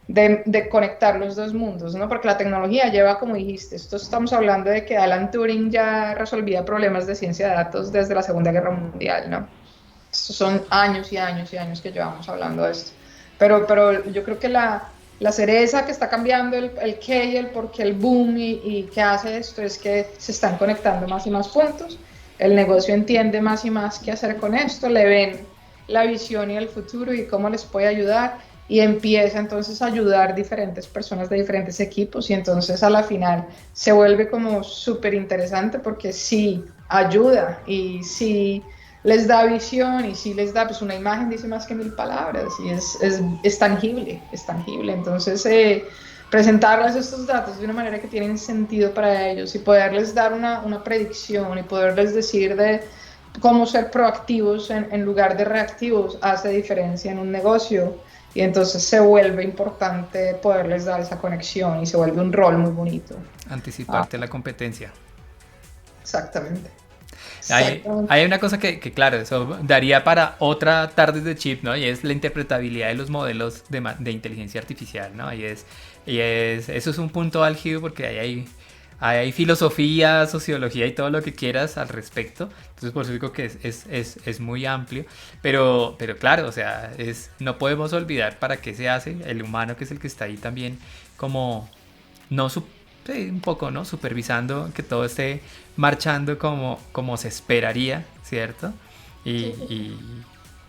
de conectar los dos mundos, ¿no? Porque la tecnología lleva, como dijiste, esto estamos hablando de que Alan Turing ya resolvía problemas de ciencia de datos desde la Segunda Guerra Mundial, ¿no? Son años y años y años que llevamos hablando de esto. Pero yo creo que la cereza que está cambiando el qué y el por qué, el boom y qué hace esto es que se están conectando más y más puntos. El negocio entiende más y más qué hacer con esto, le ven la visión y el futuro y cómo les puede ayudar y empieza entonces a ayudar diferentes personas de diferentes equipos y entonces a la final se vuelve como súper interesante porque sí ayuda y sí les da visión y sí les da, pues una imagen dice más que mil palabras y es tangible, es tangible. Entonces, presentarles estos datos de una manera que tienen sentido para ellos y poderles dar una predicción y poderles decir de cómo ser proactivos en lugar de reactivos hace diferencia en un negocio y entonces se vuelve importante poderles dar esa conexión y se vuelve un rol muy bonito. Anticiparte a la competencia. Exactamente. Hay una cosa que, claro, eso daría para otra tarde de chip, ¿no? Y es la interpretabilidad de los modelos de inteligencia artificial, ¿no? Eso es un punto álgido porque hay filosofía, sociología y todo lo que quieras al respecto. Entonces por eso digo que es muy amplio. Pero claro, o sea, no podemos olvidar para qué se hace el humano, que es el que está ahí también como no sí, un poco, ¿no? Supervisando que todo esté marchando como se esperaría, ¿cierto? Y, Sí, sí.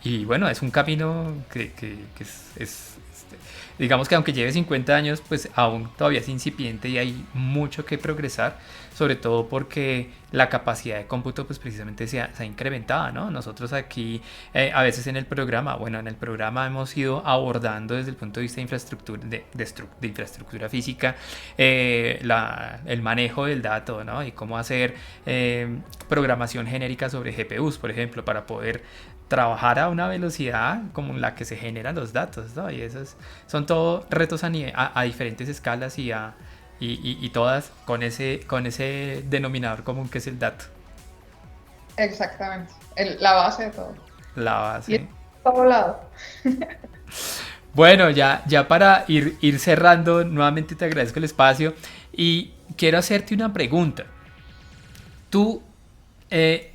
y, y bueno, es un camino que digamos que aunque lleve 50 años, pues aún todavía es incipiente y hay mucho que progresar, sobre todo porque la capacidad de cómputo pues precisamente se ha incrementado, ¿no? Nosotros aquí a veces en el programa, bueno, en el programa hemos ido abordando desde el punto de vista de infraestructura, de infraestructura física, el manejo del dato, ¿no? Y cómo hacer programación genérica sobre GPUs, por ejemplo, para poder trabajar a una velocidad como la que se generan los datos, ¿no? Y esos son todos retos a diferentes escalas y todas con ese denominador común que es el dato, Exactamente. La base de todo. la Y es base. por todo lado. Bueno, ya para ir cerrando, nuevamente te agradezco el espacio y quiero hacerte una pregunta. Tú, eh,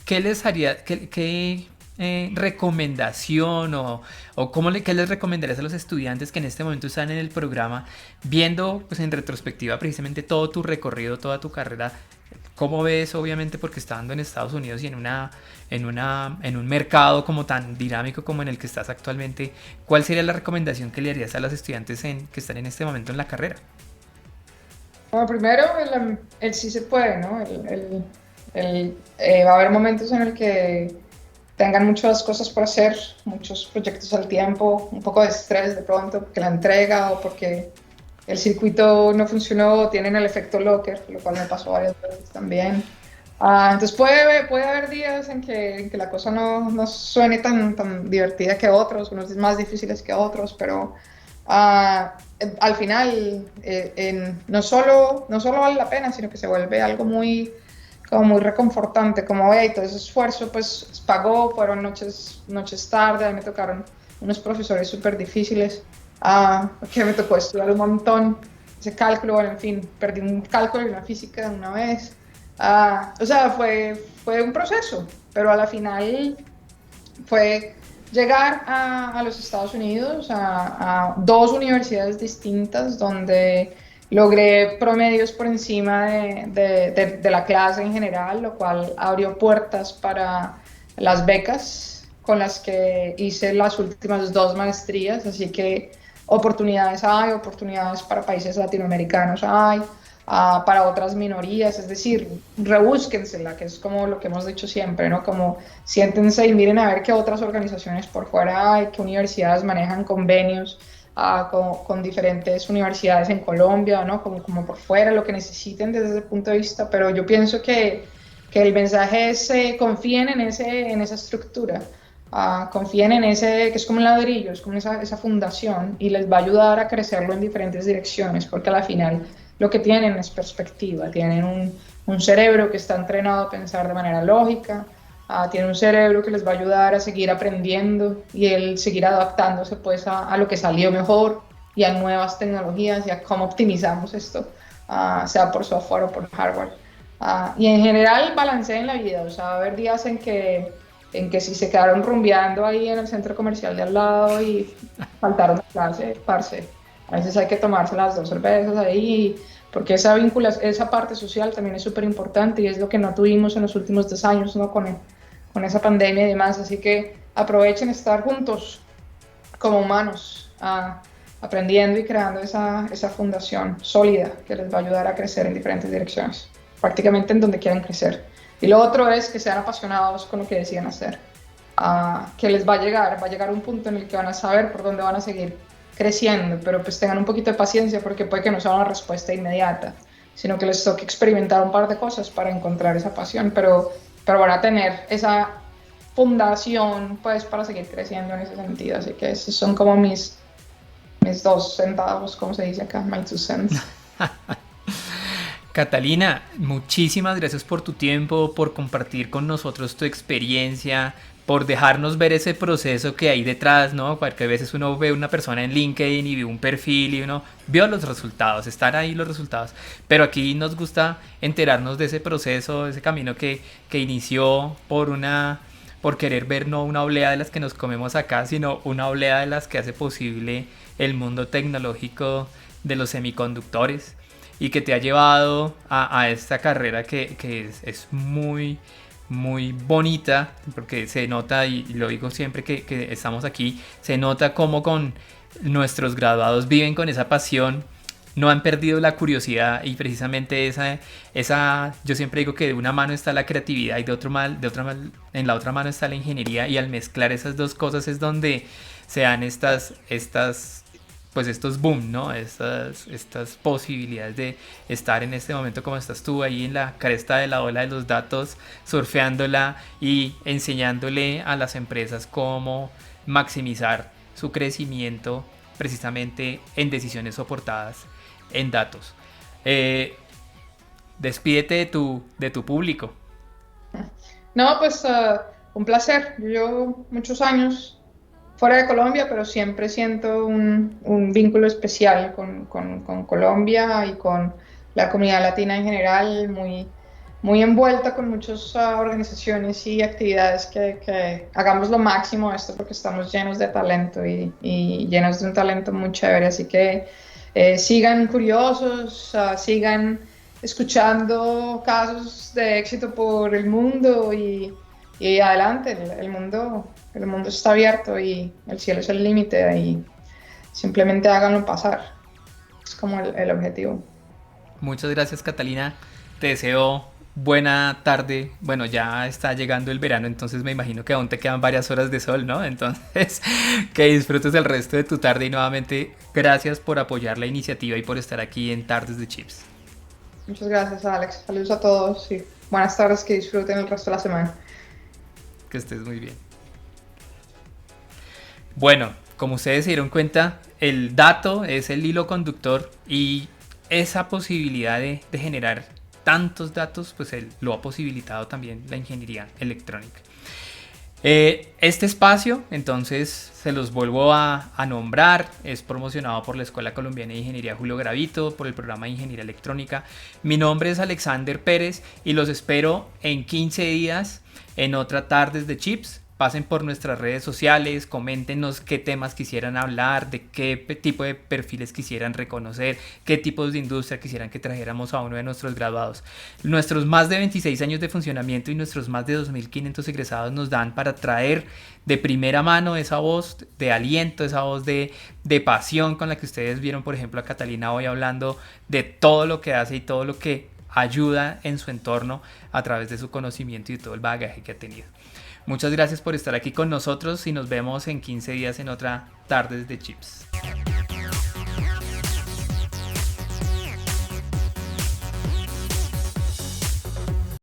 ¿qué les haría, qué recomendación o qué les recomendarías a los estudiantes que en este momento están en el programa, viendo pues en retrospectiva precisamente todo tu recorrido, toda tu carrera? ¿Cómo ves, obviamente, porque estando en Estados Unidos y en un mercado como tan dinámico como en el que estás actualmente, cuál sería la recomendación que le harías a los estudiantes que están en este momento en la carrera? Bueno, primero, el sí se puede, ¿no? Va a haber momentos en el que tengan muchas cosas por hacer, muchos proyectos al tiempo, un poco de estrés de pronto, porque la entrega o porque el circuito no funcionó, tienen el efecto locker, lo cual me pasó varias veces también. Entonces puede haber días en que la cosa no suene tan divertida que otros, unos más difíciles que otros, pero al final no solo vale la pena, sino que se vuelve algo como muy reconfortante, como hey, todo ese esfuerzo pues pagó, fueron noches tarde, a mí me tocaron unos profesores súper difíciles, que me tocó estudiar un montón, ese cálculo, bueno, en fin, perdí un cálculo y una física de una vez. O sea, fue un proceso, pero a la final fue llegar a los Estados Unidos, a dos universidades distintas donde logré promedios por encima de la clase en general, lo cual abrió puertas para las becas con las que hice las últimas dos maestrías, así que oportunidades para países latinoamericanos hay, para otras minorías, es decir, rebúsquensela, que es como lo que hemos dicho siempre, ¿no? Como siéntense y miren a ver qué otras organizaciones por fuera hay, qué universidades manejan convenios con diferentes universidades en Colombia, ¿no? Como por fuera, lo que necesiten desde ese punto de vista, pero yo pienso que el mensaje es confíen en esa estructura. Confíen en ese, que es como un ladrillo, es como esa fundación y les va a ayudar a crecerlo en diferentes direcciones, porque al final lo que tienen es perspectiva, tienen un cerebro que está entrenado a pensar de manera lógica, tienen un cerebro que les va a ayudar a seguir aprendiendo y el seguir adaptándose pues a lo que salió mejor y a nuevas tecnologías y a cómo optimizamos esto, sea por software o por hardware. Y en general balanceen la vida, o sea, va a haber días en que si se quedaron rumbeando ahí en el centro comercial de al lado y faltaron a clase, parce, a veces hay que tomarse las dos cervezas ahí, porque esa parte social también es súper importante y es lo que no tuvimos en los últimos 2 años, ¿no? Con esa pandemia y demás, así que aprovechen estar juntos como humanos, aprendiendo y creando esa fundación sólida que les va a ayudar a crecer en diferentes direcciones, prácticamente en donde quieran crecer. Y lo otro es que sean apasionados con lo que deciden hacer, que les va a llegar un punto en el que van a saber por dónde van a seguir creciendo, pero pues tengan un poquito de paciencia porque puede que no sea una respuesta inmediata, sino que les toque experimentar un par de cosas para encontrar esa pasión, pero van a tener esa fundación pues para seguir creciendo en ese sentido, así que esos son como mis 2 centavos, como se dice acá, my 2 cents. Catalina, muchísimas gracias por tu tiempo, por compartir con nosotros tu experiencia, por dejarnos ver ese proceso que hay detrás, ¿no? Porque a veces uno ve una persona en LinkedIn y ve un perfil y uno vio los resultados, están ahí los resultados, pero aquí nos gusta enterarnos de ese proceso, de ese camino que inició por querer ver no una oblea de las que nos comemos acá, sino una oblea de las que hace posible el mundo tecnológico de los semiconductores y que te ha llevado a esta carrera que es muy, muy bonita, porque se nota, y lo digo siempre que estamos aquí, se nota cómo con nuestros graduados viven con esa pasión, no han perdido la curiosidad y precisamente yo siempre digo que de una mano está la creatividad y en la otra mano está la ingeniería y al mezclar esas dos cosas es donde se dan pues estos boom, ¿no? Estas posibilidades de estar en este momento como estás tú ahí en la cresta de la ola de los datos, surfeándola y enseñándole a las empresas cómo maximizar su crecimiento precisamente en decisiones soportadas en datos. Eh, Despídete de tu público. No, pues un placer. Yo llevo muchos años fuera de Colombia, pero siempre siento un vínculo especial con Colombia y con la comunidad latina en general, muy envuelta con muchas organizaciones y actividades que hagamos lo máximo de esto porque estamos llenos de talento y llenos de un talento muy chévere. Así que sigan curiosos, sigan escuchando casos de éxito por el mundo y adelante, el mundo está abierto y el cielo es el límite y simplemente háganlo pasar. Es como el objetivo. Muchas gracias, Catalina. Te deseo buena tarde. Bueno, ya está llegando el verano, entonces me imagino que aún te quedan varias horas de sol, ¿no? Entonces, que disfrutes el resto de tu tarde y nuevamente gracias por apoyar la iniciativa y por estar aquí en Tardes de Chips. Muchas gracias, Alex. Saludos a todos y buenas tardes, que disfruten el resto de la semana. Que estés muy bien. Bueno, como ustedes se dieron cuenta, el dato es el hilo conductor y esa posibilidad de generar tantos datos, pues lo ha posibilitado también la ingeniería electrónica. Este espacio, entonces, se los vuelvo a nombrar, es promocionado por la Escuela Colombiana de Ingeniería Julio Gravito, por el programa de Ingeniería Electrónica. Mi nombre es Alexander Pérez y los espero en 15 días en otra Tardes de Chips. Pasen por nuestras redes sociales, coméntenos qué temas quisieran hablar, de qué tipo de perfiles quisieran reconocer, qué tipos de industria quisieran que trajéramos a uno de nuestros graduados. Nuestros más de 26 años de funcionamiento y nuestros más de 2.500 egresados nos dan para traer de primera mano esa voz de aliento, esa voz de pasión con la que ustedes vieron, por ejemplo, a Catalina hoy hablando de todo lo que hace y todo lo que ayuda en su entorno a través de su conocimiento y todo el bagaje que ha tenido. Muchas gracias por estar aquí con nosotros y nos vemos en 15 días en otra Tardes de Chips.